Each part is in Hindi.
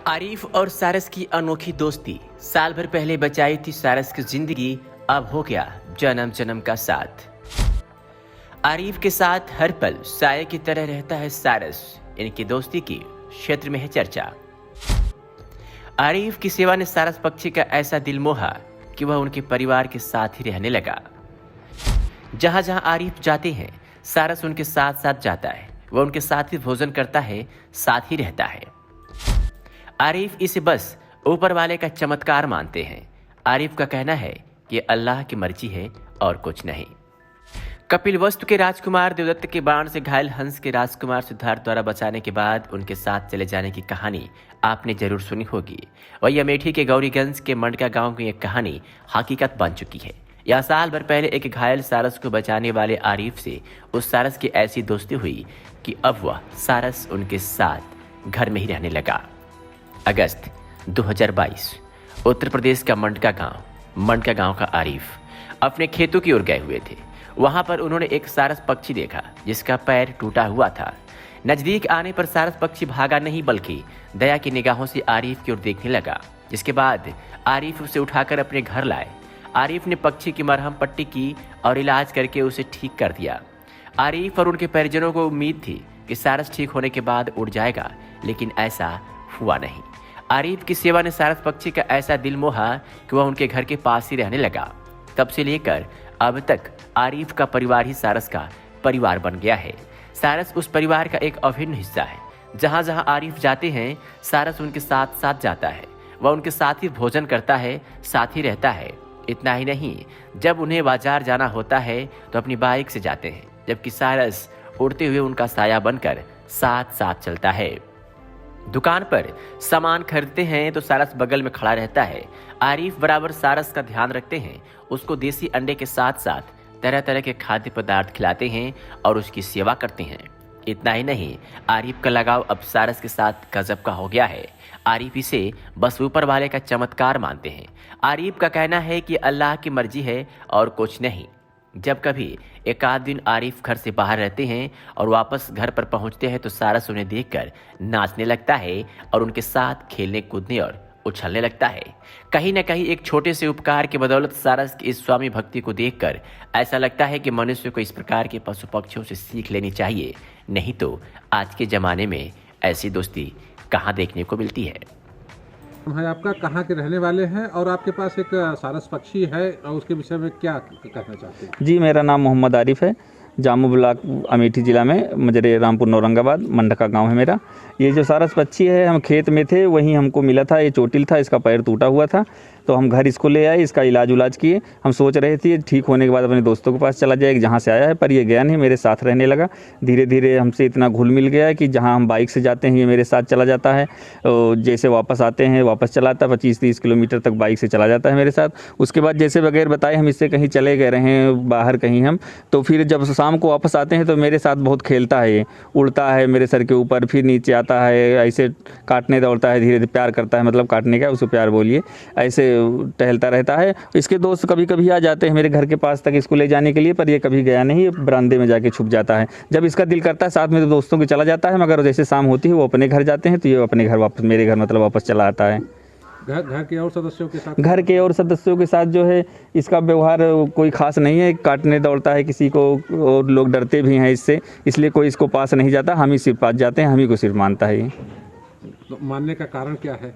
आरिफ और सारस की अनोखी दोस्ती साल भर पहले बचाई थी सारस की जिंदगी। अब हो गया जन्म जन्म का साथ। आरिफ के साथ हर पल साये की तरह रहता है सारस। इनकी दोस्ती की क्षेत्र में है चर्चा। आरिफ की सेवा ने सारस पक्षी का ऐसा दिल मोहा कि वह उनके परिवार के साथ ही रहने लगा। जहां जहां आरिफ जाते हैं सारस उनके साथ साथ जाता है। वह उनके साथ ही भोजन करता है, साथ ही रहता है। आरिफ इसे बस ऊपर वाले का चमत्कार मानते हैं। आरिफ का कहना है कि अल्लाह की मर्जी है और कुछ नहीं। कपिलवस्तु के राजकुमार देवदत्त के बाण से घायल हंस के राजकुमार सिद्धार्थ द्वारा बचाने के बाद उनके साथ चले जाने की कहानी आपने जरूर सुनी होगी। वही अमेठी के गौरीगंज के मंडका गांव की एक कहानी हकीकत बन चुकी है। यह साल भर पहले एक घायल सारस को बचाने वाले आरिफ से उस सारस की ऐसी दोस्ती हुई कि अब वह सारस उनके साथ घर में ही रहने लगा। अगस्त 2022 उत्तर प्रदेश का मंडका गांव का आरिफ अपने खेतों की ओर गए हुए थे। वहां पर उन्होंने एक सारस पक्षी देखा जिसका पैर टूटा हुआ था। नजदीक आने पर सारस पक्षी भागा नहीं बल्कि दया की निगाहों से आरिफ की ओर देखने लगा। जिसके बाद आरिफ उसे उठाकर अपने घर लाए। आरिफ ने पक्षी की मरहम पट्टी की और इलाज करके उसे ठीक कर दिया। आरिफ और उनके परिजनों को उम्मीद थी कि सारस ठीक होने के बाद उड़ जाएगा, लेकिन ऐसा हुआ नहीं। आरिफ की सेवा ने सारस पक्षी का ऐसा दिल मोहा कि वह उनके घर के पास ही रहने लगा। तब से लेकर अब तक आरिफ का परिवार ही सारस का परिवार बन गया है। सारस उस परिवार का एक अभिन्न हिस्सा है। जहां जहां आरिफ जाते हैं सारस उनके साथ साथ जाता है। वह उनके साथ ही भोजन करता है, साथ ही रहता है। इतना ही नहीं, जब उन्हें बाजार जाना होता है तो अपनी बाइक से जाते हैं, जबकि सारस उड़ते हुए उनका साया बनकर साथ साथ चलता है। दुकान पर सामान खरीदते हैं तो सारस बगल में खड़ा रहता है। आरिफ बराबर सारस का ध्यान रखते हैं। उसको देसी अंडे के साथ साथ तरह तरह के खाद्य पदार्थ खिलाते हैं और उसकी सेवा करते हैं। इतना ही नहीं, आरिफ का लगाव अब सारस के साथ गजब का हो गया है। आरिफ इसे बस ऊपर वाले का चमत्कार मानते हैं। आरिफ का कहना है कि अल्लाह की मर्जी है और कुछ नहीं। जब कभी एक आध दिन आरिफ घर से बाहर रहते हैं और वापस घर पर पहुंचते हैं तो सारस उन्हें देखकर नाचने लगता है और उनके साथ खेलने कूदने और उछलने लगता है। कहीं न कहीं एक छोटे से उपकार की बदौलत सारस की इस स्वामी भक्ति को देखकर ऐसा लगता है कि मनुष्य को इस प्रकार के पशु पक्षियों से सीख लेनी चाहिए। नहीं तो आज के ज़माने में ऐसी दोस्ती कहाँ देखने को मिलती है। भाई, आपका कहाँ के रहने वाले हैं और आपके पास एक सारस पक्षी है और उसके विषय में क्या कहना चाहते हैं? जी, मेरा नाम मोहम्मद आरिफ है। जामू ब्लॉक अमेठी ज़िला में मजरे रामपुर औरंगाबाद मंडका गांव है मेरा। ये जो सारस पक्षी है, हम खेत में थे, वहीं हमको मिला था। ये चोटिल था, इसका पैर टूटा हुआ था, तो हम घर इसको ले आए, इसका इलाज किए। हम सोच रहे थे ठीक होने के बाद अपने दोस्तों के पास चला जाए जहाँ से आया है, पर ये गया नहीं, मेरे साथ रहने लगा। धीरे धीरे हमसे इतना घुल मिल गया कि जहाँ हम बाइक से जाते हैं ये मेरे साथ चला जाता है। जैसे वापस आते हैं वापस चलाता है, 25-30 किलोमीटर तक बाइक से चला जाता है मेरे साथ। उसके बाद जैसे बगैर बताए हम इससे कहीं चले गए रहें बाहर कहीं हम, तो फिर जब शाम को वापस आते हैं तो मेरे साथ बहुत खेलता है। ये उड़ता है मेरे सर के ऊपर, फिर नीचे आता है, ऐसे काटने दौड़ता है, धीरे धीरे प्यार करता है, मतलब काटने का उसको प्यार बोलिए, ऐसे टहलता रहता है। इसके दोस्त कभी कभी आ जाते हैं मेरे घर के पास तक इसको ले जाने के लिए, पर ये कभी गया नहीं, बरामदे में जाके छुप जाता है। जब इसका दिल करता है साथ में तो दोस्तों के चला जाता है, मगर जैसे शाम होती है वो अपने घर जाते हैं तो ये अपने घर वापस, मेरे घर मतलब वापस चला आता है। घर के और सदस्यों के साथ? घर के और सदस्यों के साथ जो है इसका व्यवहार कोई खास नहीं है। काटने दौड़ता है किसी को और लोग डरते भी हैं इससे, इसलिए कोई इसको पास नहीं जाता। हम ही सिर्फ पास जाते हैं, हम ही को सिर्फ मानता है ये। तो मानने का कारण क्या है?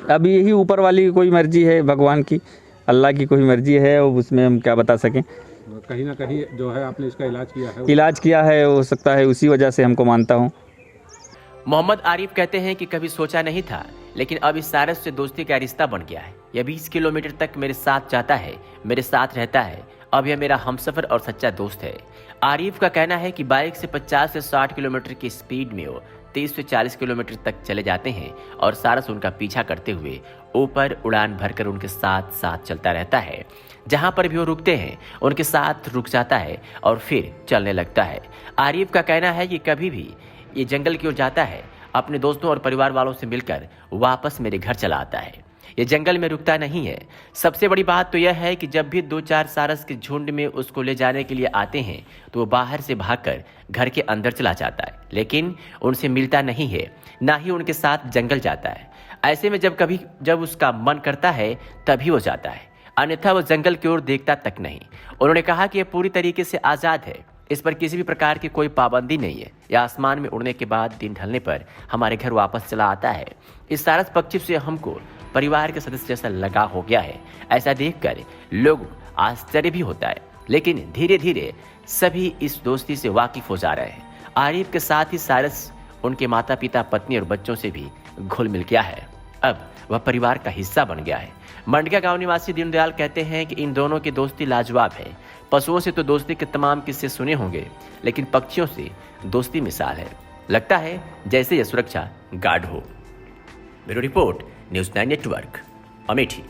अब यही ऊपर वाली की कोई मर्जी है, भगवान की, अल्लाह की कोई मर्जी है, और उसमें हम क्या बता सकें। कहीं ना कहीं जो है आपने इसका इलाज किया है, हो सकता है उसी वजह से हमको मानता हूँ। मोहम्मद आरिफ कहते हैं कि कभी सोचा नहीं था, लेकिन अब इस सारस से दोस्ती का रिश्ता बन गया है। यह 20 किलोमीटर तक मेरे साथ जाता है, मेरे साथ रहता है। अब यह मेरा हमसफर और सच्चा दोस्त है। आरिफ का कहना है कि बाइक से 50 से 60 किलोमीटर की स्पीड में वो 30 से 40 किलोमीटर तक चले जाते हैं और सारस उनका पीछा करते हुए ऊपर उड़ान भरकर उनके साथ साथ चलता रहता है। जहां पर भी वो रुकते हैं उनके साथ रुक जाता है और फिर चलने लगता है। आरिफ का कहना है कि कभी भी ये जंगल की ओर जाता है, अपने दोस्तों और परिवार वालों से मिलकर वापस मेरे घर चला आता है। ये जंगल में रुकता नहीं है। सबसे बड़ी बात तो यह है कि जब भी 2-4 सारस के झुंड में उसको ले जाने के लिए आते हैं तो वो बाहर से भागकर घर के अंदर चला जाता है, लेकिन उनसे मिलता नहीं है, ना ही उनके साथ जंगल जाता है। ऐसे में जब उसका मन करता है तभी वो जाता है, अन्यथा वो जंगल की ओर देखता तक नहीं। उन्होंने कहा कि यह पूरी तरीके से आज़ाद है, इस पर किसी भी प्रकार की कोई पाबंदी नहीं है। यह आसमान में उड़ने के बाद दिन ढलने पर हमारे घर वापस चला आता है। इस सारस पक्षी से हमको परिवार के सदस्य जैसा लगा हो गया है। ऐसा देखकर लोग आश्चर्य भी होता है, लेकिन धीरे धीरे सभी इस दोस्ती से वाकिफ हो जा रहे हैं। आरिफ के साथ ही सारस उनके माता पिता, पत्नी और बच्चों से भी घुल मिल गया है। अब वह परिवार का हिस्सा बन गया है। मंडका गांव निवासी दीनदयाल कहते हैं कि इन दोनों की दोस्ती लाजवाब है। पशुओं से तो दोस्ती के तमाम किस्से सुने होंगे, लेकिन पक्षियों से दोस्ती मिसाल है। लगता है जैसे यह सुरक्षा गार्ड हो। Bureau report, news 9 network, Amethi.